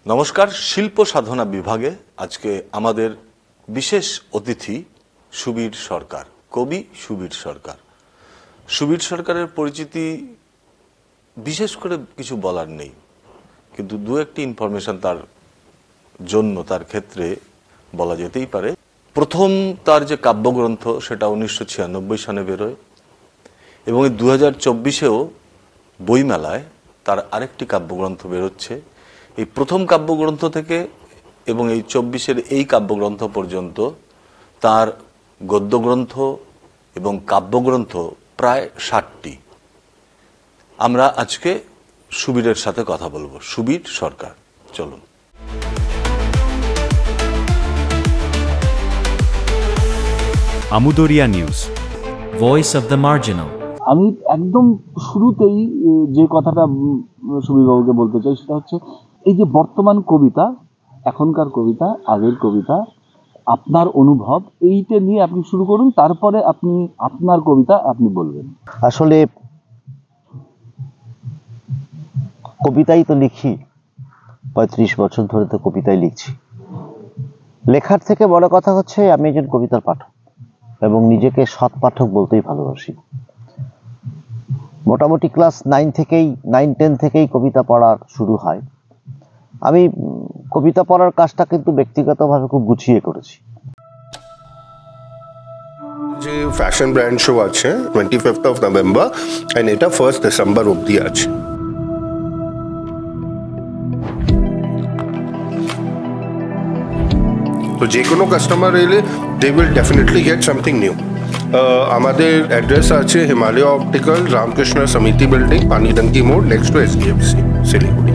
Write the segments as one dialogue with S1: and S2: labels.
S1: নমস্কার। শিল্প সাধনা বিভাগে আজকে আমাদের বিশেষ অতিথি সুবীর সরকার, কবি সুবীর সরকার। সুবীর সরকারের পরিচিতি বিশেষ করে কিছু বলার নেই, কিন্তু দু একটি ইনফরমেশন তার জন্য, তার ক্ষেত্রে বলা যেতেই পারে। প্রথম তার যে কাব্যগ্রন্থ সেটা 1996 সালে বেরোয় এবং এই 2024-এও বইমেলায় তার আরেকটি কাব্যগ্রন্থ বেরোচ্ছে। এই প্রথম কাব্যগ্রন্থ থেকে এবং এই 24-এর এই কাব্যগ্রন্থ পর্যন্ত তার গদ্যগ্রন্থ এবং কাব্যগ্রন্থ প্রায় 60টি। আমরা আজকে সুবীরের সাথে কথা বলবো। সুবীর সরকার, চলুন।
S2: Amudariya news, voice of the marginal.
S3: আমি একদম শুরুতেই যে কথাটা সুবীরবাবুকে বলতে চাই সেটা হচ্ছে এই যে বর্তমান কবিতা, এখনকার কবিতা, আগের কবিতা, আপনার অনুভব এইটা নিয়ে আপনি শুরু করুন, তারপরে আপনি আপনার কবিতা আপনি বলবেন।
S4: আসলে কবিতাই তো লিখি, 35 বছর ধরে তো কবিতাই লিখছি। লেখার থেকে বড় কথা হচ্ছে আমি একজন কবিতার পাঠক এবং নিজেকে সৎ পাঠক বলতেই ভালোবাসি। মোটামুটি ক্লাস 9-10 থেকেই কবিতা পড়া শুরু হয়। আমি কবিতা পড়ার কাজটা কিন্তু ব্যক্তিগতভাবে খুব গুছিয়ে করেছি।
S5: যে ফ্যাশন ব্র্যান্ড শো আছে 25th of November and এটা 1st December অবধি আছে। তো যে কোনো কাস্টমার এলে they will definitely get something new. আমাদের অ্যাড্রেস আছে হিমালয় অপটিক্যাল, রামকৃষ্ণ সমিতি বিল্ডিং, পানিডাঙ্কি মোড়, নেক্সট টু SDFC, শিলিগুড়ি।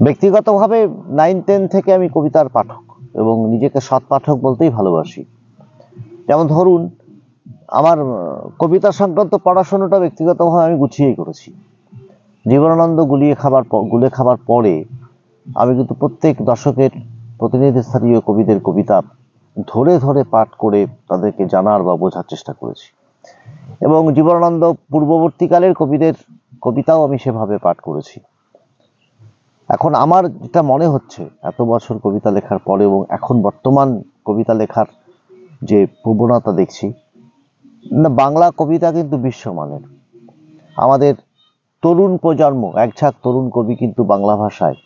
S4: ব্যক্তিগতভাবে 9-10 থেকে আমি কবিতার পাঠক এবং নিজেকে সৎ পাঠক বলতেই ভালোবাসি। যেমন ধরুন, আমার কবিতা সংক্রান্ত পড়াশোনাটা ব্যক্তিগতভাবে আমি গুছিয়েই করেছি। জীবনানন্দ গুলে খাবার পরে আমি কিন্তু প্রত্যেক দশকের প্রতিনিধি স্থানীয় কবিদের কবিতা ধরে ধরে পাঠ করে তাদেরকে জানার বা বোঝার চেষ্টা করেছি এবং জীবনানন্দ পূর্ববর্তীকালের কবিদের কবিতাও আমি সেভাবে পাঠ করেছি। এখন আমার যেটা মনে হচ্ছে, এত বছর কবিতা লেখার পরে এবং এখন বর্তমান কবিতা লেখার যে প্রবণতা দেখছি, না, বাংলা কবিতা কিন্তু বিশ্বমানের। আমাদের তরুণ প্রজন্ম, একঝাঁক তরুণ কবি কিন্তু বাংলা ভাষায়,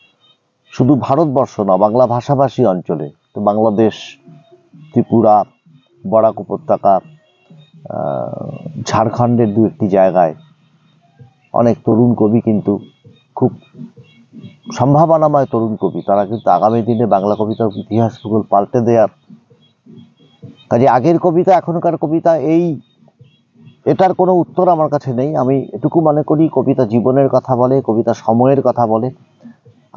S4: শুধু ভারতবর্ষ না, বাংলা ভাষাভাষী অঞ্চলে, তো বাংলাদেশ, ত্রিপুরা, বরাক উপত্যকা, ঝাড়খণ্ডের দু একটি জায়গায় অনেক তরুণ কবি কিন্তু খুব সম্ভাবনাময় তরুণ কবি। তারা কিন্তু আগামী দিনে বাংলা কবিতার ইতিহাস ভূগোল পাল্টে দেওয়ার কাজে আগের কবিতা এখনকার কবিতা এটার কোনো উত্তর আমার কাছে নেই। আমি এটুকু মনে করি কবিতা জীবনের কথা বলে, কবিতা সময়ের কথা বলে।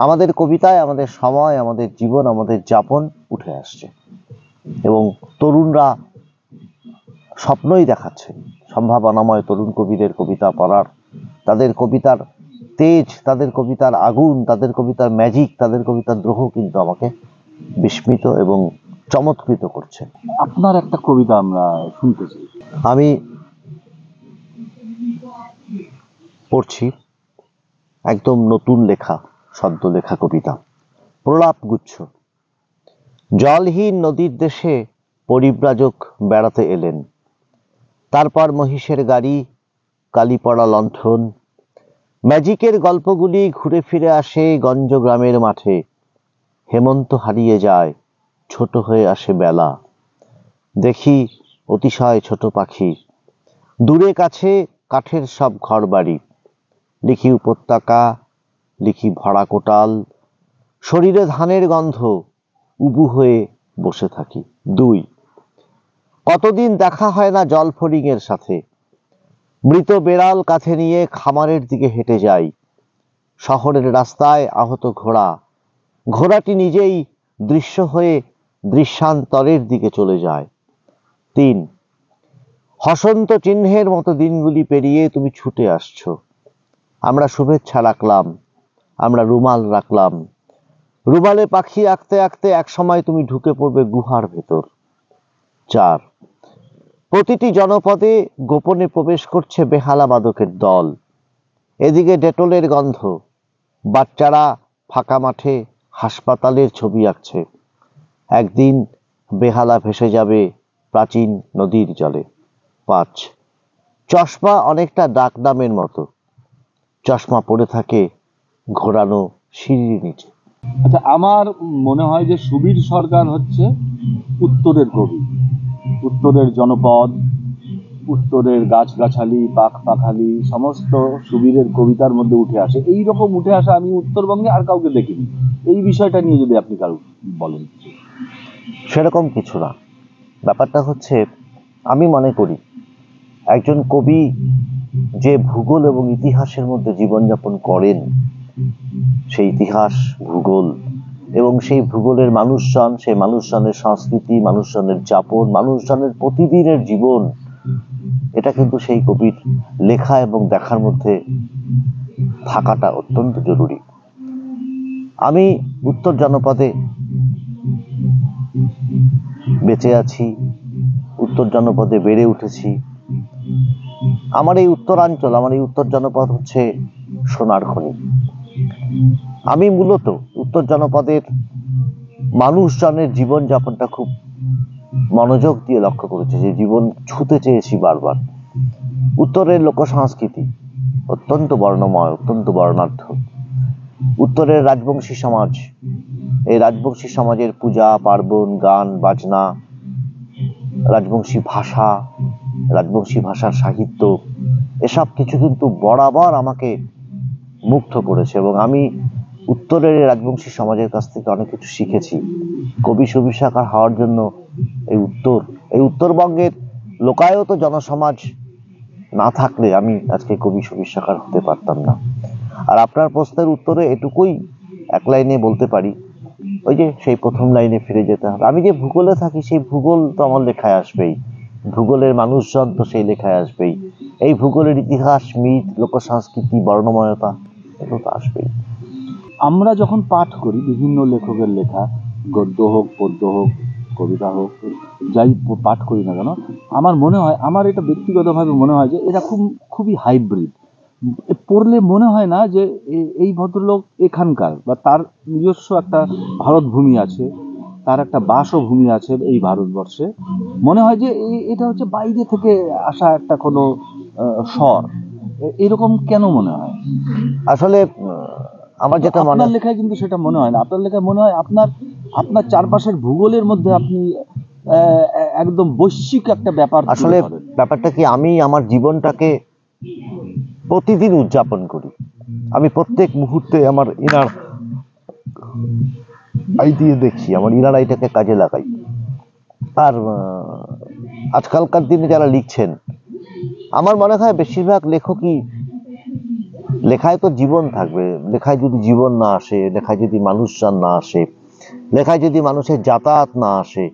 S4: আমাদের কবিতায় আমাদের সময়, আমাদের জীবন, আমাদের যাপন উঠে আসছে এবং তরুণরা স্বপ্নই দেখাচ্ছে সম্ভাবনাময় তরুণ কবিদের কবিতা পড়ার। তাদের কবিতার তেজ, তাদের কবিতার আগুন, তাদের কবিতার ম্যাজিক, তাদের কবিতার দ্রোহ কিন্তু আমাকে বিস্মিত এবং চমৎকৃত করছে।
S3: আপনার একটা কবিতা আমরা শুনতে চাই।
S4: আমি পড়ছি একদম নতুন লেখা, সদ্য লেখা কবিতা, প্রলাপ গুচ্ছ। জলহীন নদীর দেশে পরিব্রাজক বেড়াতে এলেন, তারপর মহিষের গাড়ি, কালীপড়া লণ্ঠন, ম্যাজিকের গল্পগুলি ঘুরে ফিরে আসে গঞ্জ গ্রামের মাঠে। হেমন্ত হারিয়ে যায়, ছোট হয়ে আসে বেলা, দেখি অতিশয় ছোট পাখি, দূরে কাছে কাঠের সব ঘর বাড়ি। লিখি উপত্যকা, লিখি ভরা কোটাল, শরীরে ধানের গন্ধ, উবু হয়ে বসে থাকি। 2, কতদিন দেখা হয় না জল ফড়িংয়ের সাথে, মৃত বেড়াল কাছে নিয়ে খামারের দিকে হেঁটে যাই। শহরের রাস্তায় আহত ঘোড়া, ঘোড়াটি নিজেই দৃশ্য হয়ে দৃশ্যান্তরের দিকে চলে যায়। 3, হসন্ত চিহ্নের মতো দিনগুলি পেরিয়ে তুমি ছুটে আসছো। আমরা শুভেচ্ছা রাখলাম, আমরা রুমাল রাখলাম, রুমালে পাখি আঁকতে আঁকতে এক সময় তুমি ঢুকে পড়বে গুহার ভেতর। 4, প্রতিটি জনপদে গোপনে প্রবেশ করছে বেহালা মাদকের দল। এদিকে ডেটলের গন্ধ, বাচ্চারা ফাঁকা মাঠে হাসপাতালের ছবি আঁকছে। একদিন বেহালা ভেসে যাবে প্রাচীন নদীর জলে। 5, চশমা অনেকটা ডাকনামের মতো, চশমা পড়ে থাকে ঘোরানো সিঁড়ির নিচে।
S3: আচ্ছা, আমার মনে হয় যে সুবীর সরকার হচ্ছে উত্তরের কবি। উত্তরের জনপদ, উত্তরের গাছগাছালি, পাখালি সমস্ত সুবীরের কবিতার মধ্যে উঠে আসে। এই রকম উঠে আসা আমি উত্তরবঙ্গে আর কাউকে দেখিনি। এই বিষয়টা নিয়ে যদি আপনি কারো বলেন।
S4: সেরকম কিছু না। ব্যাপারটা হচ্ছে, আমি মনে করি একজন কবি যে ভূগোল এবং ইতিহাসের মধ্যে জীবনযাপন করেন, সেই ইতিহাস, ভূগোল এবং সেই ভূগোলের মানুষজন, সেই মানুষজনের সংস্কৃতি, মানুষজনের যাপন, মানুষজনের প্রতিদিনের জীবন, এটা কিন্তু সেই কবির লেখা এবং দেখার মধ্যে থাকাটা অত্যন্ত জরুরি। আমি উত্তর জনপদে বেঁচে আছি, উত্তর জনপদে বেড়ে উঠেছি। আমার এই উত্তরাঞ্চল, আমার এই উত্তর জনপদ হচ্ছে সোনার খনি। আমি মূলত উত্তর জনপদের মানুষজনের জীবনযাপনটা খুব মনোযোগ দিয়ে লক্ষ্য করেছি, যে জীবন ছুঁতে চেয়েছি বারবার। উত্তরের লোক সংস্কৃতি অত্যন্ত বর্ণময়, অত্যন্ত বর্ণাঢ্য। উত্তরের রাজবংশী সমাজ, এই রাজবংশী সমাজের পূজা পার্বণ, গান বাজনা, রাজবংশী ভাষা, রাজবংশী ভাষার সাহিত্য, এসব কিছু কিন্তু বরাবর আমাকে মুগ্ধ করেছে এবং আমি উত্তরের রাজবংশী সমাজের কাছ থেকে অনেক কিছু শিখেছি। কবি সুবীর সরকার হওয়ার জন্য এই উত্তরবঙ্গের লোকায়ত জনসমাজ না থাকলে আমি আজকে কবি সুবীর সরকার হতে পারতাম না। আর আপনার প্রশ্নের উত্তরে এটুকুই এক লাইনে বলতে পারি, ওই যে সেই প্রথম লাইনে ফিরে যেতে হবে। আমি যে ভূগোলে থাকি, সেই ভূগোল তো আমার লেখায় আসবেই, ভূগোলের মানুষজন তো সেই লেখায় আসবেই, এই ভূগোলের ইতিহাস, মিথ, লোক সংস্কৃতি, বর্ণময়তা, এগুলো তো আসবেই।
S3: আমরা যখন পাঠ করি বিভিন্ন লেখকের লেখা, গদ্য হোক, পদ্য হোক, কবিতা হোক, যাই পাঠ করি না কেন, আমার মনে হয়, আমার এটা ব্যক্তিগতভাবে মনে হয় যে এরা খুবই হাইব্রিড। পড়লে মনে হয় না যে এই ভদ্রলোক এখানকার, বা তার নিজস্ব একটা ভারত ভূমি আছে, তার একটা বাসভূমি আছে এই ভারতবর্ষে। মনে হয় যে এটা হচ্ছে বাইরে থেকে আসা একটা কোনো স্বর। এরকম কেন মনে হয়?
S4: আসলে আমার যেটা মনে
S3: আপনার লেখায় কিন্তু সেটা মনে হয় না। আপনার লেখায় মনে হয় আপনার চারপাশের ভূগোলের মধ্যে আপনি একদম বৈশ্বিক একটা ব্যাপার।
S4: আসলে ব্যাপারটা কি, আমি আমার জীবনটাকে প্রতিদিন উদযাপন করি। আমি প্রত্যেক মুহূর্তে আমার ইনার আই দিয়ে দেখি, আমার ইনার আইটাকে কাজে লাগাই। আর আজকালকার দিনে যারা লিখছেন, আমার মনে হয় বেশিরভাগ লেখকই, লেখায় তো জীবন থাকবে, লেখায় যদি জীবন না আসে, লেখায় যদি মানুষজন না আসে, লেখায় যদি মানুষের যাতায়াত না আসে,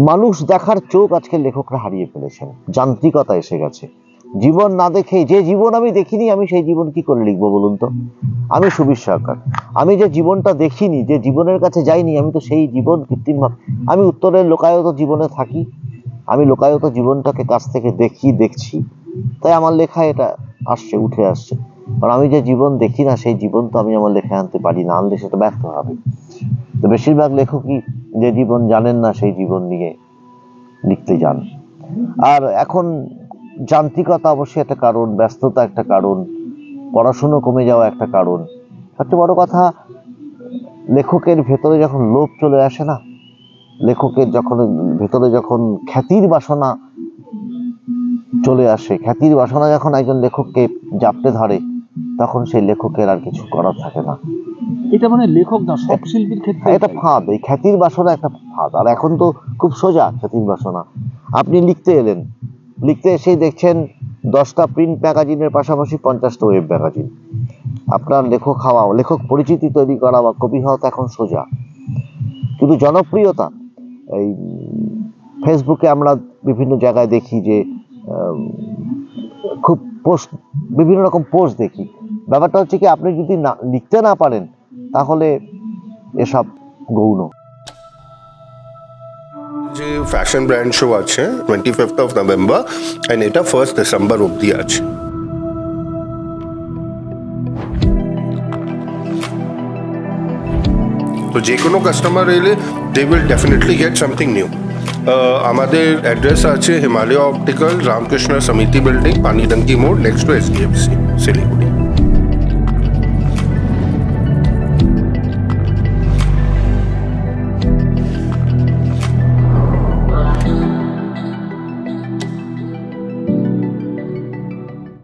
S4: মানুষ দেখার চোখ আজকে লেখকরা হারিয়ে ফেলেছেন, যান্ত্রিকতা এসে গেছে। জীবন না দেখে, যে জীবন আমি দেখিনি, আমি সেই জীবন কি করে লিখবো বলুন তো? আমি সুবীর সরকার, আমি যে জীবনটা দেখিনি, যে জীবনের কাছে যাইনি, আমি তো সেই জীবন কৃত্রিম ভাবে, আমি উত্তরের লোকায়ত জীবনে থাকি, আমি লোকায়ত জীবনটাকে কাছ থেকে দেখছি, তাই আমার লেখায় এটা আসছে, উঠে আসছে। কারণ আমি যে জীবন দেখি না, সেই জীবন তো আমি আমার লেখায় আনতে পারি না, আনলে সেটা ব্যর্থ হবে। তো বেশিরভাগ লেখকই যে জীবন জানেন না, সেই জীবন নিয়ে লিখতে যান। আর এখন যান্ত্রিকতা অবশ্যই একটা কারণ, ব্যস্ততা একটা কারণ, পড়াশুনো কমে যাওয়া একটা কারণ। সবচেয়ে বড় কথা, লেখকের ভেতরে যখন লোভ চলে আসে না, লেখকের ভেতরে যখন খ্যাতির বাসনা চলে আসে, খ্যাতির বাসনা যখন একজন লেখককে জাপটে ধরে, তখন সেই লেখকের আর কিছু করার থাকে না।
S3: এটা মানে লেখক না, সব শিল্পীর ক্ষেত্রে
S4: এটা ফাঁদ, এই খ্যাতির বাসনা একটা ফাঁদ। আর এখন তো খুব সোজা খ্যাতির বাসনা। আপনি লিখতে এলেন, লিখতে এসেই দেখছেন 10টা প্রিন্ট ম্যাগাজিনের পাশাপাশি 50টা ওয়েব ম্যাগাজিন। আপনার লেখক হওয়া, লেখক পরিচিতি তৈরি করা বা কবি হওয়া তো এখন সোজা। কিন্তু জনপ্রিয়তা, এই ফেসবুকে আমরা বিভিন্ন জায়গায় দেখি যে খুব পোস্ট, বিভিন্ন রকম পোস্ট দেখি। ব্যাপারটা হচ্ছে কি, আপনি যদি লিখতে না পারেন, তাহলে এসব গৌণ।
S5: যে ফ্যাশন ব্র্যান্ড শো আছে 25th of November and এটা 1st December অবধি আছে। তো যে কোনো কাস্টমার এলে they will definitely get something new. আমাদের অ্যাড্রেস আছে হিমালয় অপটিক্যাল, রামকৃষ্ণ সমিতি বিল্ডিং, পানিডাঙ্কি মোড়, নেক্সট টু SDFC, শিলিগুড়ি।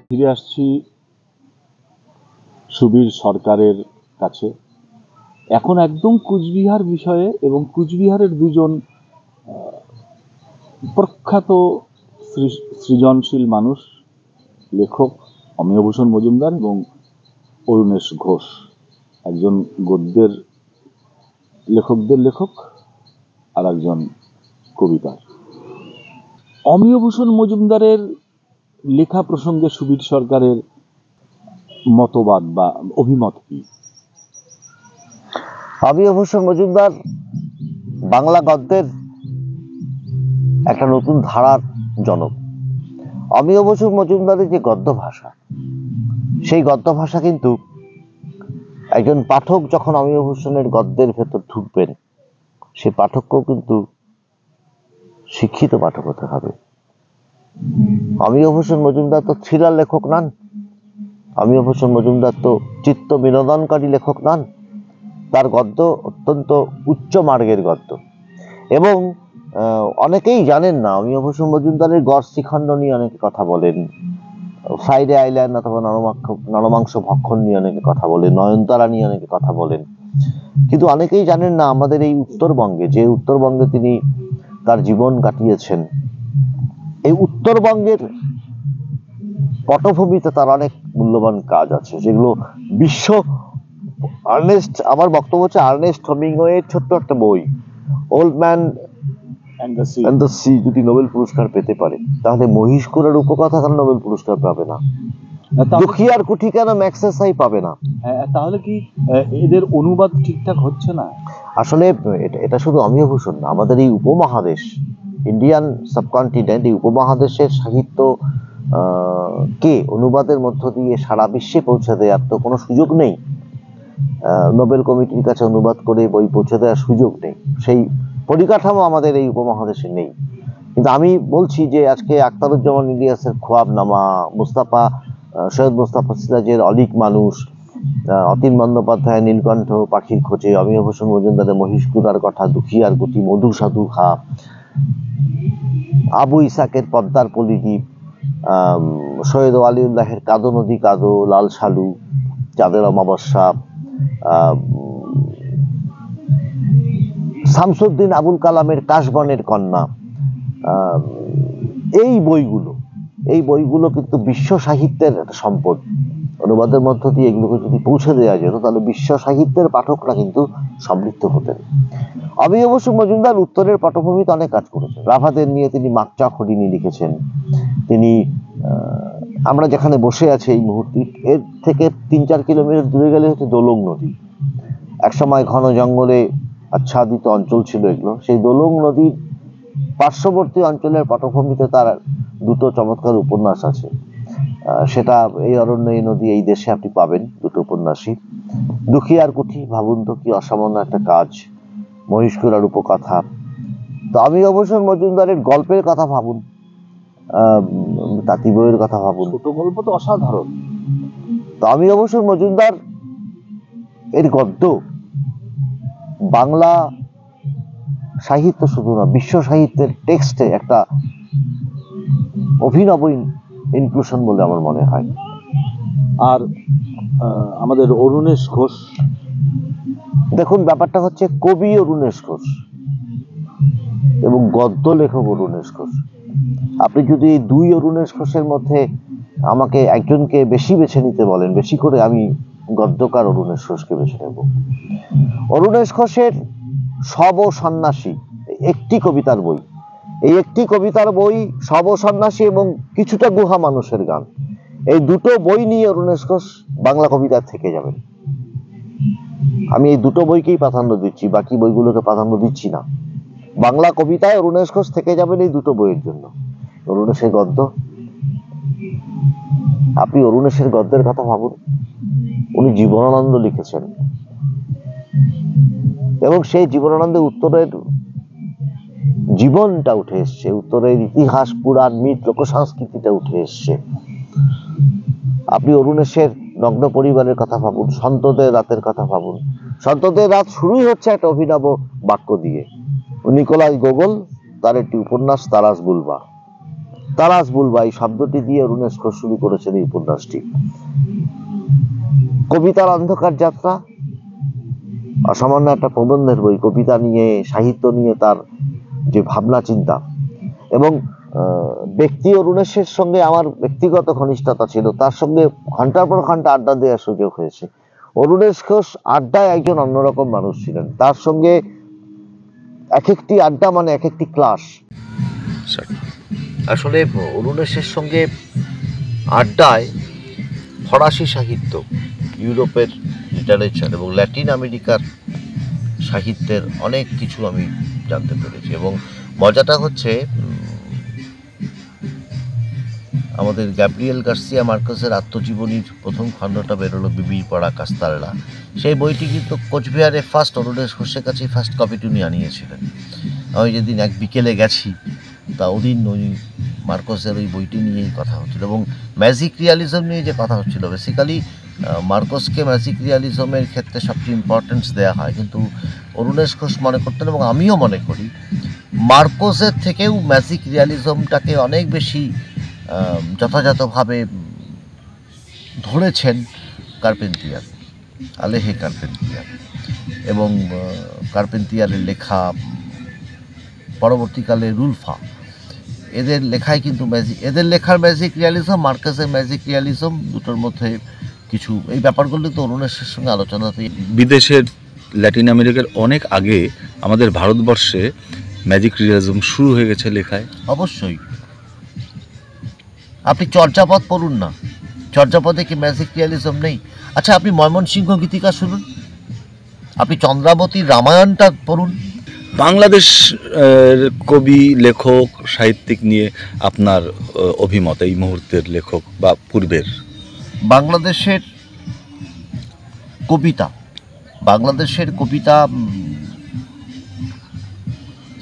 S3: ফিরে আসছি সুবীর সরকারের কাছে। এখন একদম কুচবিহার বিষয়ে এবং কুচবিহারের দুজন প্রখ্যাত সৃজনশীল মানুষ, লেখক অমিয়ভূষণ মজুমদার এবং অরুণেশ ঘোষ, একজন গদ্যের লেখকদের লেখক আর একজন কবিতার। অমিয়ভূষণ মজুমদারের লেখা প্রসঙ্গে সুবীর সরকারের মতবাদ বা অভিমত কি?
S4: অমিয়ভূষণ মজুমদার বাংলা গদ্যের একটা নতুন ধারার জনক। অমিয়ভূষণ মজুমদারের যে গদ্য ভাষা, সেই গদ্য ভাষা কিন্তু একজন পাঠক যখন অমিয়ভূষণের গদ্যের ভেতর ঢুকবেন, সে পাঠককেও কিন্তু শিক্ষিত পাঠক হতে হবে। অমিয়ভূষণ মজুমদার তো থ্রিলার লেখক নন, অমিয়ভূষণ মজুমদার তো চিত্ত বিনোদনকারী লেখক নন। তার গদ্য অত্যন্ত উচ্চ মার্গের গদ্য। এবং অনেকেই জানেন না, অমিয়ভূষণ মজুমদারের গড় শ্রীখণ্ড নিয়ে অনেকে কথা বলেন, ফ্রাইডে আইল্যান্ড অথবা নরমাংস ভক্ষণ নিয়ে অনেকে কথা বলেন, নয়নতারা নিয়ে অনেকে কথা বলেন, কিন্তু অনেকেই জানেন না আমাদের এই উত্তরবঙ্গে, যে উত্তরবঙ্গে তিনি তার জীবন কাটিয়েছেন, এই উত্তরবঙ্গের পটভূমিতে তার অনেক মূল্যবান কাজ আছে, যেগুলো বিশ্ব আমার বক্তব্য হচ্ছে আর্নেস্ট হেমিংওয়ের ছোট্ট একটা বই old man and the sea যদি নোবেল পুরস্কার পেতে পারে, তাহলে মহিষকুড়ের উপকথা কেন নোবেল পুরস্কার পাবে না? দুখিয়ার কুঠি কেন ম্যাক্সেসাই পাবে না?
S3: তাহলে কি এদের অনুবাদ ঠিকঠাক হচ্ছে না?
S4: আসলে এটা শুধু অমিয়ভূষণ না, আমাদের এই উপমহাদেশ, ইন্ডিয়ান সাবকন্টিনেন্ট, এই উপমহাদেশের সাহিত্য কে অনুবাদের মধ্য দিয়ে সারা বিশ্বে পৌঁছে দেওয়ার তো কোনো সুযোগ নেই। নোবেল কমিটির কাছে অনুবাদ করে বই পৌঁছে দেওয়ার সুযোগ নেই, সেই পরিকাঠামো আমাদের এই উপমহাদেশে নেই। কিন্তু আমি বলছি যে আজকে আখতারুজ্জামান ইলিয়াসের খোয়াবনামা, সৈয়দ মুস্তাফা সিরাজের অলিক মানুষ, অতীন বন্দ্যোপাধ্যায়ের নীলকণ্ঠ পাখির খোঁজে, অমিয়ভূষণ মজুমদারের মহিষকুড়ার কথা, দুখিয়ার গুটি, মধু সাধু খা, আবু ইসাকের পদ্মার পলিদ্বীপ, সৈয়দ ওয়ালিউল্লাহের কাদো নদী কাদো, লাল সালু, চাঁদের অমাবস্যা, শামসুদ্দিন আবুল কালামের কাশবনের কন্যা, এই বইগুলো কিন্তু বিশ্ব সাহিত্যের একটা সম্পদ। অনুবাদের মধ্য দিয়ে এগুলোকে যদি পৌঁছে দেওয়া যেত, তাহলে বিশ্ব সাহিত্যের পাঠকরা কিন্তু সমৃদ্ধ হতেন। অমিয়ভূষণ মজুমদার উত্তরের পটভূমিতে অনেক কাজ করেছেন। রাভাদের নিয়ে তিনি মাকচা খড়িনি লিখেছেন। তিনি আমরা যেখানে বসে আছি এই মুহূর্তে, এর থেকে 3-4 কিলোমিটার দূরে গেলে হচ্ছে দোলং নদী। একসময় ঘন জঙ্গলে আচ্ছাদিত অঞ্চল ছিল এগুলো। সেই দোলং নদীর পার্শ্ববর্তী অঞ্চলের পটভূমিতে তার দুটো চমৎকার উপন্যাস আছে। সেটা এই অরণ্য, এই নদী, এই দেশে আপনি পাবেন দুটো উপন্যাসই। দুখিয়ার কুঠি, ভাবুন তো কি অসামান্য একটা কাজ। মহিষকুড়ার উপকথা। তো অমিয়ভূষণ মজুমদারের গল্পের কথা ভাবুন, তাঁতি বইয়ের কথা ভাবুন,
S3: ছোট গল্প তো অসাধারণ।
S4: তো অমিয়ভূষণ মজুমদার এর গদ্য বাংলা সাহিত্য শুধু না, বিশ্ব সাহিত্যের টেক্সটে একটা অভিনব ইনক্লুশন বলে আমার মনে হয়।
S3: আর আমাদের অরুণেশ ঘোষ,
S4: দেখুন ব্যাপারটা হচ্ছে কবি অরুণেশ ঘোষ এবং গদ্য লেখক অরুণেশ ঘোষ। আপনি যদি এই দুই অরুণেশ ঘোষের মধ্যে আমাকে একজনকে বেশি বেছে নিতে বলেন, বেশি করে আমি গদ্যকার অরুণেশ ঘোষকে বেছে নেব। অরুণেশ ঘোষের শব ও সন্ন্যাসী একটি কবিতার বই, এই একটি কবিতার বই, শব ও সন্ন্যাসী এবং কিছুটা গুহা মানুষের গান, এই দুটো বই নিয়ে অরুণেশ ঘোষ বাংলা কবিতা থেকে যাবেন। আমি এই দুটো বইকেই প্রাধান্য দিচ্ছি, বাকি বইগুলোকে প্রাধান্য দিচ্ছি না। বাংলা কবিতায় অরুণেশ ঘোষ থেকে যাবেন এই দুটো বইয়ের জন্য। অরুণেশের গদ্য, আপনি অরুণেশের গদ্যের কথা ভাবুন। উনি জীবনানন্দ লিখেছেন এবং সেই জীবনানন্দে উত্তরের জীবনটা উঠে এসছে, উত্তরের ইতিহাস, পুরাণ, মিথ, লোকসংস্কৃতিটা উঠে এসছে। আপনি অরুণেশের নগ্ন পরিবারের কথা ভাবুন, সন্তদের রাতের কথা ভাবুন। সন্তদের রাত শুরুই হচ্ছে একটা অভিনব বাক্য দিয়ে। নিকোলাই গোগল তার একটি উপন্যাস তারাস বুলবা, তারাস বুলবা এই শব্দটি দিয়ে অরুণেশ ঘোষ শুরু করেছেন এই উপন্যাসটি। কবিতার অন্ধকার যাত্রা অসামান্য একটা প্রবন্ধের বই, কবিতা নিয়ে, সাহিত্য নিয়ে তার যে ভাবনা চিন্তা। এবং ব্যক্তি অরুণেশের সঙ্গে আমার ব্যক্তিগত ঘনিষ্ঠতা ছিল, তার সঙ্গে ঘন্টার পর ঘন্টা আড্ডা দেওয়ার সুযোগ হয়েছে। অরুণেশ ঘোষ আড্ডায় একজন অন্যরকম মানুষ ছিলেন, তার সঙ্গে এক একটি আড্ডা মানে এক একটি ক্লাস। আসলে অরুণেশের সঙ্গে আড্ডায় ফরাসি সাহিত্য, ইউরোপের লিটারেচার এবং ল্যাটিন আমেরিকার সাহিত্যের অনেক কিছু আমি জানতে পেরেছি। এবং মজাটা হচ্ছে আমাদের গ্যাব্রিয়েল গার্সিয়া মার্কেসের আত্মজীবনীর প্রথম খণ্ডটা বেরোলো, বিবির পড়া কাস্তারেলা। সেই বইটি কিন্তু কোচবিহারে ফার্স্ট অরুণেশ ঘোষের কাছে ফার্স্ট কপিটি উনি আনিয়েছিলেন। আমি যেদিন এক বিকেলে গেছি, তা ওদিন ওই মার্কসের ওই বইটি নিয়েই কথা হচ্ছিল এবং ম্যাজিক রিয়ালিজম নিয়ে যে কথা হচ্ছিল। বেসিক্যালি মার্কসকে ম্যাজিক রিয়ালিজমের ক্ষেত্রে সবচেয়ে ইম্পর্টেন্স দেওয়া হয়, কিন্তু অরুণেশ ঘোষ মনে করতেন এবং আমিও মনে করি মার্কসের থেকেও ম্যাজিক রিয়ালিজমটাকে অনেক বেশি যথাযথভাবে ধরেছেন কার্পেন্টিয়ার, আলেহে কার্পেন্টিয়ার। এবং কার্পেন্টিয়ারের লেখা, পরবর্তীকালে রুলফা, এদের লেখায় কিন্তু এদের লেখার ম্যাজিক রিয়ালিজম, মার্কেসের ম্যাজিক রিয়ালিজম, দুটোর মধ্যে কিছু এই ব্যাপারগুলো তো অরুণেশের সঙ্গে আলোচনাতেই।
S6: বিদেশের ল্যাটিন আমেরিকার অনেক আগে আমাদের ভারতবর্ষে ম্যাজিক রিয়ালিজম শুরু হয়ে গেছে লেখায়।
S4: অবশ্যই আপনি চর্যাপদ পড়ুন না, চর্যাপদে কি ম্যাজিক রিয়ালিজম নেই? আচ্ছা, আপনি ময়মনসিংহ গীতিকা শুনুন, আপনি চন্দ্রাবতীর রামায়ণটা পড়ুন।
S6: বাংলাদেশ কবি, লেখক, সাহিত্যিক নিয়ে আপনার অভিমত এই মুহূর্তের লেখক বা পূর্বের?
S4: বাংলাদেশের কবিতা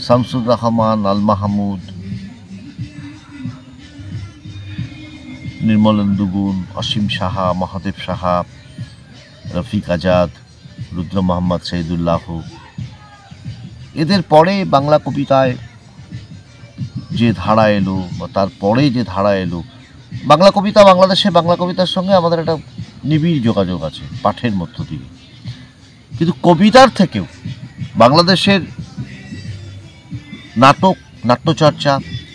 S4: শামসুর রহমান, আল মাহমুদ, নির্মলেন্দু গুণ, অসীম সাহা, মহাদেব সাহা, রফিক আজাদ, রুদ্র মোহাম্মদ শহীদুল্লাহ, এদের পরে বাংলা কবিতায় যে ধারা এলো বা তারপরে যে ধারা এলো, বাংলা কবিতার সঙ্গে আমাদের একটা নিবিড় যোগাযোগ আছে পাঠের মধ্য দিয়ে। কিন্তু কবিতার থেকেও বাংলাদেশের নাটক, নাট্যচর্চা,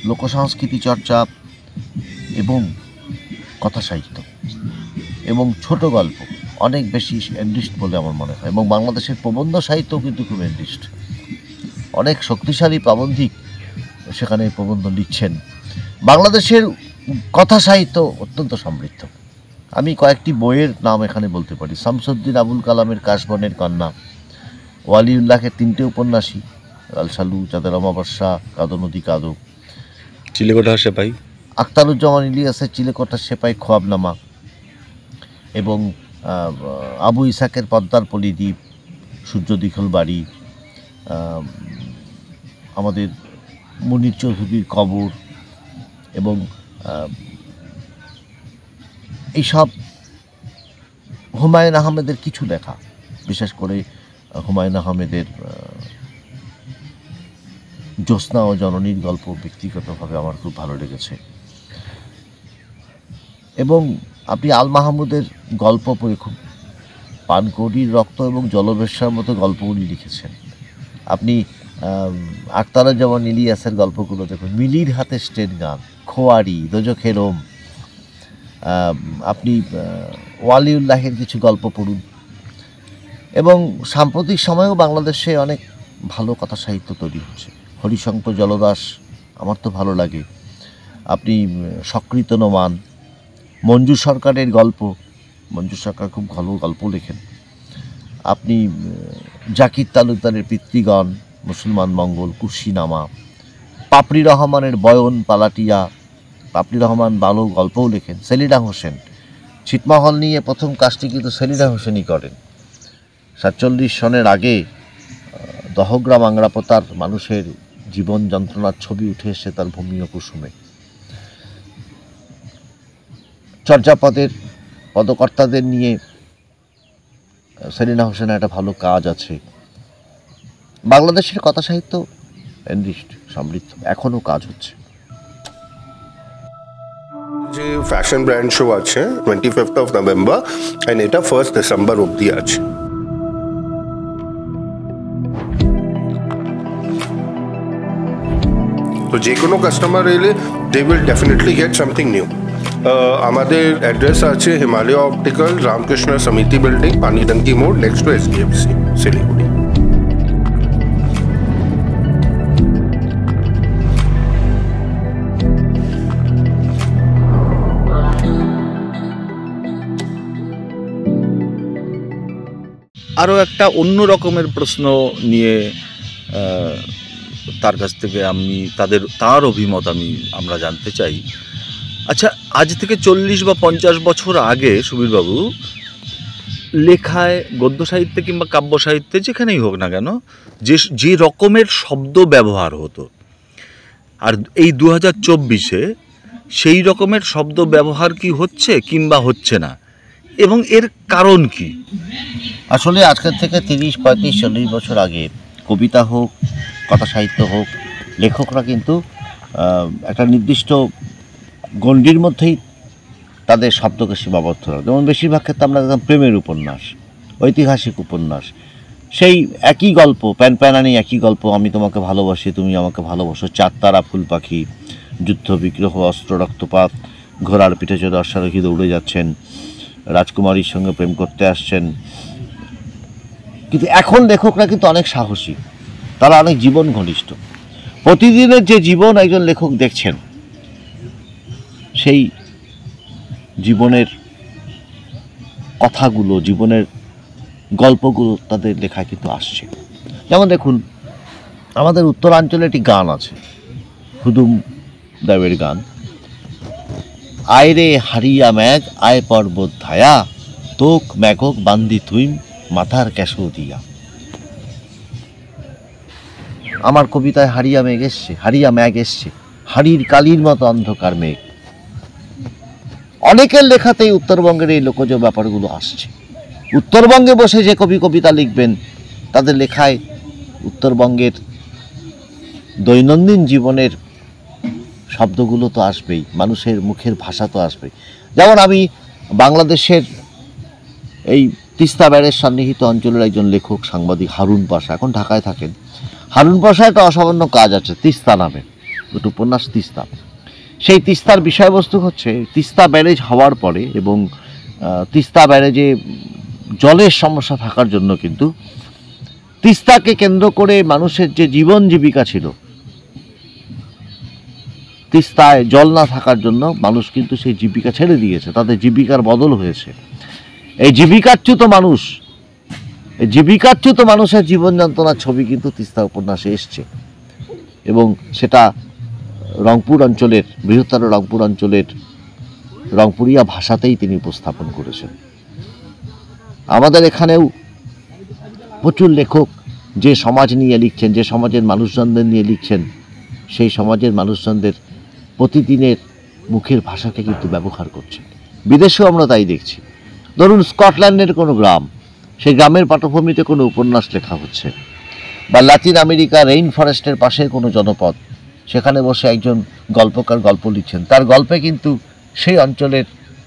S4: লোকসংস্কৃতি চর্চা এবং কথা সাহিত্য এবং ছোট গল্প অনেক বেশি এনরিচড বলে আমার মনে হয়। এবং বাংলাদেশের প্রবন্ধ সাহিত্যও কিন্তু খুব এনরিচড, অনেক শক্তিশালী প্রাবন্ধিক সেখানে প্রবন্ধ লিখছেন। বাংলাদেশের কথা সাহিত্য অত্যন্ত সমৃদ্ধ। আমি কয়েকটি বইয়ের নাম এখানে বলতে পারি। শামসুদ্দিন আবুল কালামের কাশবনের কন্যা, ওয়ালিউল্লাহের 3টে উপন্যাসী, লালসালু, চাঁদের অমাবস্যা, কাদো নদী কাদো,
S6: চিলেকোঠার সেপাই,
S4: আখতারুজ্জামান ইলিয়াসের চিলেকোঠার সেপাই খোয়াবনামা এবং আবু ইসাকের পদ্মার পলিদ্বীপ, সূর্য দীঘল বাড়ি, আমাদের মুনির চৌধুরীর কবর এবং এইসব হুমায়ুন আহমেদের কিছু লেখা, বিশেষ করে হুমায়ুন আহমেদের জ্যোৎস্না ও জননীর গল্প ব্যক্তিগতভাবে আমার খুব ভালো লেগেছে। এবং আপনি আল মাহমুদের গল্প পড়ে খুব, পানকৌড়ির রক্ত এবং জলবেশ্যার মতো গল্প উনি লিখেছেন। আপনি আখতারুজ্জামান ইলিয়াসের গল্পগুলো দেখুন, মিলির হাতে স্টেন গান, খোয়ারি, দোজখেরম। আপনি ওয়ালিউল্লাহের কিছু গল্প পড়ুন। এবং সাম্প্রতিক সময়েও বাংলাদেশে অনেক ভালো কথা সাহিত্য তৈরি হচ্ছে। হরিশঙ্কর জলদাস আমার তো ভালো লাগে। আপনি সকৃত নোমান, মঞ্জু সরকারের গল্প, মঞ্জু সরকার খুব ভালো গল্প লেখেন। আপনি জাকির তালুকদারের পিতৃগণ, মুসলমান মঙ্গল, কুশিনামা, পাপড়ি রহমানের বয়ন পালাটিয়া, পাপড়ি রহমান ভালো গল্পও লেখেন, সেলিনা হোসেন, ছিটমহল নিয়ে প্রথম কাজটি কিন্তু সেলিনা হোসেনই করেন। 47 সনের আগে দহগ্রাম আংরাপোতার মানুষের জীবন যন্ত্রণার ছবি উঠে এসে তার ভূমি ও কুসুমে। চর্যাপদের পদকর্তাদের নিয়ে সেলিনা হোসেনের একটা ভালো কাজ আছে। বাংলাদেশের কথা সাহিত্য এনরিচড, সমৃদ্ধ, এখনও কাজ হচ্ছে।
S5: যে ফ্যাশন ব্র্যান্ড শো আছে 25th of November and এটা 1st December অবধি আছে। তো যে কোনো কাস্টমার এলে they will definitely get something new. আমাদের অ্যাড্রেস আছে হিমালয় অপটিক্যাল, রামকৃষ্ণ সমিতি বিল্ডিং, পানিডাঙ্কি মোড়, নেক্সট টু SDFC, শিলিগুড়ি।
S6: আরও একটা অন্য রকমের প্রশ্ন নিয়ে তার কাছ থেকে তার অভিমত আমরা জানতে চাই। আচ্ছা, আজ থেকে 40 বা 50 বছর আগে সুবীরবাবু লেখায়, গদ্য সাহিত্যে কিংবা কাব্য সাহিত্যে যেখানেই হোক না কেন, যে রকমের শব্দ ব্যবহার হতো, আর এই 2024-এ সেই রকমের শব্দ ব্যবহার কি হচ্ছে কিংবা হচ্ছে না, এবং এর কারণ কি?
S4: আসলে আজকের থেকে 30, 35, 40 বছর আগে কবিতা হোক, কথা সাহিত্য হোক, লেখকরা কিন্তু একটা নির্দিষ্ট গণ্ডির মধ্যেই তাদের শব্দকে সীমাবদ্ধ রাখে। যেমন বেশিরভাগ ক্ষেত্রে আমরা দেখতাম প্রেমের উপন্যাস, ঐতিহাসিক উপন্যাস, সেই একই গল্প, প্যানপ্যানানি একই গল্প, আমি তোমাকে ভালোবাসি, তুমি আমাকে ভালোবাসো, চার তারা, ফুল পাখি, যুদ্ধ বিগ্রহ, অস্ত্র, রক্তপাত, ঘোড়ার পিঠে চড়ে অশ্বারোহী উড়ে যাচ্ছেন, রাজকুমারীর সঙ্গে প্রেম করতে আসছেন। কিন্তু এখন লেখকরা কিন্তু অনেক সাহসী, তারা অনেক জীবন ঘনিষ্ঠ। প্রতিদিনের যে জীবন একজন লেখক দেখছেন, সেই জীবনের কথাগুলো, জীবনের গল্পগুলো তাদের লেখায় কিন্তু আসছে। যেমন দেখুন, আমাদের উত্তরাঞ্চলে একটি গান আছে, হুদুম দেবের গান, আয় রে হারিয়া ম্যাগ আয় পর্বত ধায়া, তোক ম্যাকক বান্দি থুইম মাথার ক্যাশো দিয়া। আমার কবিতায় হারিয়া মেঘ এসছে, হারিয়া ম্যাগ এসছে, হাড়ির কালির মতো অন্ধকার মেঘ। অনেকের লেখাতেই উত্তরবঙ্গের এই লোকজ ব্যাপারগুলো আসছে। উত্তরবঙ্গে বসে যে কবি কবিতা লিখবেন, তাদের লেখায় উত্তরবঙ্গের দৈনন্দিন জীবনের শব্দগুলো তো আসবেই, মানুষের মুখের ভাষা তো আসবেই। যেমন আমি বাংলাদেশের এই তিস্তা ব্যারেজ সন্নিহিত অঞ্চলের একজন লেখক, সাংবাদিক হারুন পাশা, এখন ঢাকায় থাকেন। হারুন পাশা একটা অসামান্য কাজ আছে, তিস্তা নামে একটা উপন্যাস, তিস্তা। সেই তিস্তার বিষয়বস্তু হচ্ছে তিস্তা ব্যারেজ হওয়ার পরে এবং তিস্তা ব্যারেজে জলের সমস্যা থাকার জন্য কিন্তু তিস্তাকে কেন্দ্র করে মানুষের যে জীবন জীবিকা ছিল, তিস্তায় জল না থাকার জন্য মানুষ কিন্তু সেই জীবিকা ছেড়ে দিয়েছে, তাদের জীবিকার বদল হয়েছে। এই জীবিকাচ্যুত মানুষের জীবন যন্ত্রণার ছবি কিন্তু তিস্তা উপন্যাসে এসছে, এবং সেটা রংপুর অঞ্চলের, বৃহত্তর রংপুর অঞ্চলের রংপুরিয়া ভাষাতেই তিনি উপস্থাপন করেছেন। আমাদের এখানেও প্রচুর লেখক যে সমাজ নিয়ে লিখছেন, যে সমাজের মানুষজনদের নিয়ে লিখছেন, সেই সমাজের মানুষজনদের প্রতিদিনের মুখের ভাষাকে কিন্তু ব্যবহার করছেন। বিদেশেও আমরা তাই দেখছি। ধরুন স্কটল্যান্ডের কোনো গ্রাম, সেই গ্রামের পটভূমিতে কোনো উপন্যাস লেখা হচ্ছে, বা লাতিন আমেরিকা রেইন ফরেস্টের পাশে কোনো জনপদ, সেখানে বসে একজন গল্পকার গল্প লিখছেন, তার গল্পে কিন্তু সেই অঞ্চলের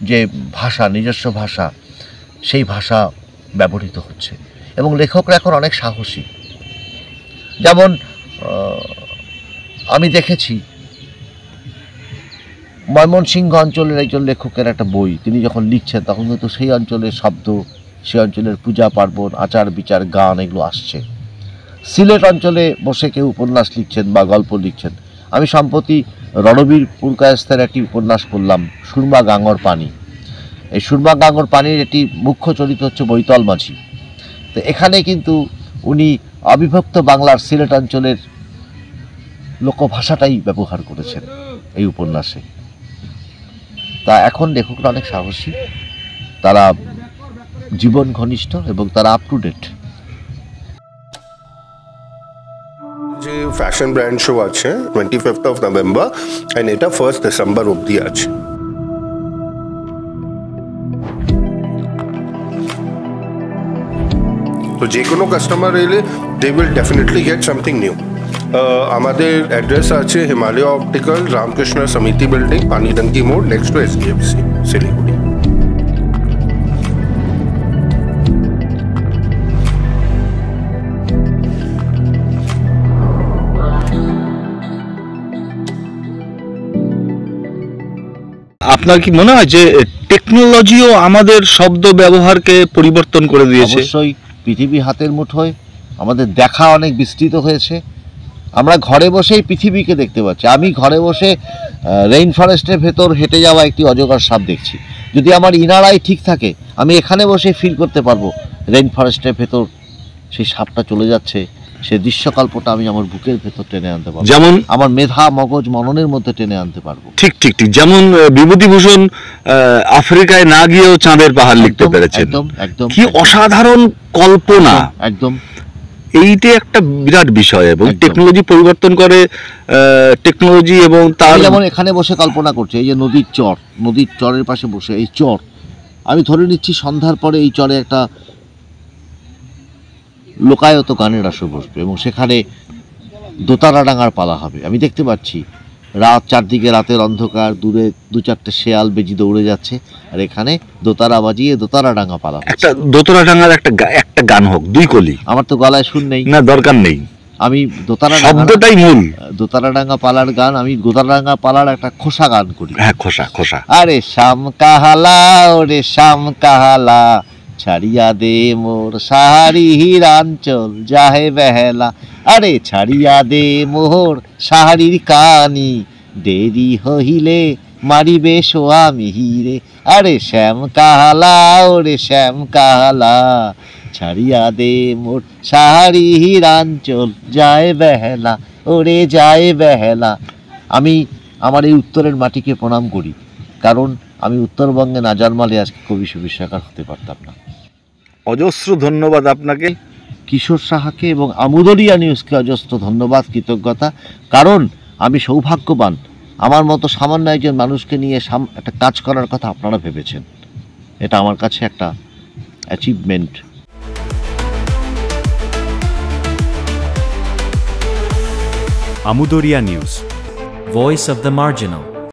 S4: যে ভাষা, নিজস্ব ভাষা, সেই ভাষা ব্যবহৃত হচ্ছে। এবং লেখকরা এখন অনেক সাহসী। যেমন আমি দেখেছি ময়মনসিংহ অঞ্চলের একজন লেখকের একটা বই, তিনি যখন লিখছেন তখন কিন্তু সেই অঞ্চলের শব্দ, সেই অঞ্চলের পূজা পার্বণ, আচার বিচার, গান, এগুলো আসছে। সিলেট অঞ্চলে বসে কেউ উপন্যাস লিখছেন বা গল্প লিখছেন। আমি সম্প্রতি রণবীর পুরকায়স্থের একটি উপন্যাস পড়লাম, সুরমা গাঙ্গর পানি। এই সুরমা গাঙ্গর পানির একটি মুখ্য চরিত্র হচ্ছে বৈতল মাঝি, তো এখানে কিন্তু উনি অবিভক্ত বাংলার সিলেট অঞ্চলের লোকভাষাটাই ব্যবহার করেছেন এই উপন্যাসে। তা এখন লেখকরা অনেক সাহসী, তারা জীবন ঘনিষ্ঠ এবং তারা আপ টু ডেট।
S5: যে ফ্যাশন ব্র্যান্ড শো আছে 25th of November and এটা 1st December অবধি আছে। তো যে কোনো কাস্টমার এলে they will definitely get something new. আমাদের অ্যাড্রেস আছে হিমালয় অপটিক্যাল, রামকৃষ্ণ সমিতি বিল্ডিং, পানিডাঙ্কি মোড়, নেক্সট টু SDFC, শিলিগুড়ি।
S6: আপনার কি মনে হয় যে টেকনোলজিও আমাদের শব্দ ব্যবহারকে পরিবর্তন করে দিয়েছে?
S4: অবশ্যই, পৃথিবী হাতের মুঠোয়, আমাদের দেখা অনেক বিস্তৃত হয়েছে। আমরা ঘরে বসেই পৃথিবীকে দেখতে পাচ্ছি। আমি ঘরে বসে রেইন ফরেস্টের ভেতর হেঁটে যাওয়া একটি অজগর সাপ দেখছি। যদি আমার ইনার আই ঠিক থাকে, আমি এখানে বসে ফিল করতে পারবো রেইন ফরেস্টের ভেতর সেই সাপটা চলে যাচ্ছে। সেই দৃশ্যকল্পটা আমি আমার বুকের ভেতর টেনে আনতে পারবো,
S6: যেমন
S4: আমার মেধা মগজ মননের মধ্যে টেনে আনতে পারবো।
S6: ঠিক ঠিক ঠিক, যেমন বিভূতিভূষণ আফ্রিকায় না গিয়েও চাঁদের পাহাড় লিখতে পেরেছেন।
S4: একদম একদম,
S6: কি অসাধারণ কল্পনা!
S4: একদম,
S6: এইটা একটা বিরাট বিষয়, এবং টেকনোলজি পরিবর্তন করে। টেকনোলজি এবং তার
S4: যেমন এখানে বসে কল্পনা করছে, এই যে নদীর চরের পাশে বসে এই চর, আমি ধরে নিচ্ছি সন্ধ্যার পরে এই চরে একটা লোকায়ত গানের আসর বসবে এবং সেখানে দোতারা ডাঙার পালা হবে। আমি দেখতে পাচ্ছি রাত, চারদিকে রাতের অন্ধকার, দূরে দু চারটে শেয়াল বেজি দৌড়ে যাচ্ছে, আর এখানে দোতারা বাজিয়ে দোতারা ডাঙা পালা।
S6: একটা দোতারা ডাঙার একটা গান হোক, দুই কলি।
S4: আমার তো গলায় সুর নেই,
S6: না দরকার নেই,
S4: আমি
S6: শব্দটাই মূল।
S4: দোতারা ডাঙা পালার গান, আমি দোতারা ডাঙা পালার একটা খোসা গান করি।
S6: হ্যাঁ, খোসা।
S4: আরে শাম কাহালা, ওরে শাম কাহালা, ছাড়িয়া দে মোর সাহারি হিরাঞ্চল যাহে বেহেলা। আরে ছাড়িয়া দে মোর সাহারির কানি, দেরি হইলে মারিবে সোয়ামী হিরে। আরে শ্যাম কাহালা, ওরে শ্যাম কাহালা, ছাড়িয়া দে মোর সাহারি হিরাঞ্চল যায় বেহেলা, ওরে যায় বেহেলা। আমি আমার এই উত্তরের মাটিকে প্রণাম করি, কারণ আমি উত্তরবঙ্গে না জন্মালে আজকে কবি সুবীর সরকার হতে পারতাম না।
S6: অজস্র ধন্যবাদ আপনাকে,
S4: কিশোর সাহাকে এবং আমুদরিয়া নিউজকে অজস্র ধন্যবাদ, কৃতজ্ঞতা। কারণ আমি সৌভাগ্যবান, আমার মতো সামান্য একজন মানুষকে নিয়ে একটা কাজ করার কথা আপনারা ভেবেছেন। এটা আমার কাছে একটা achievement.
S2: Amudoria News, voice of the marginal.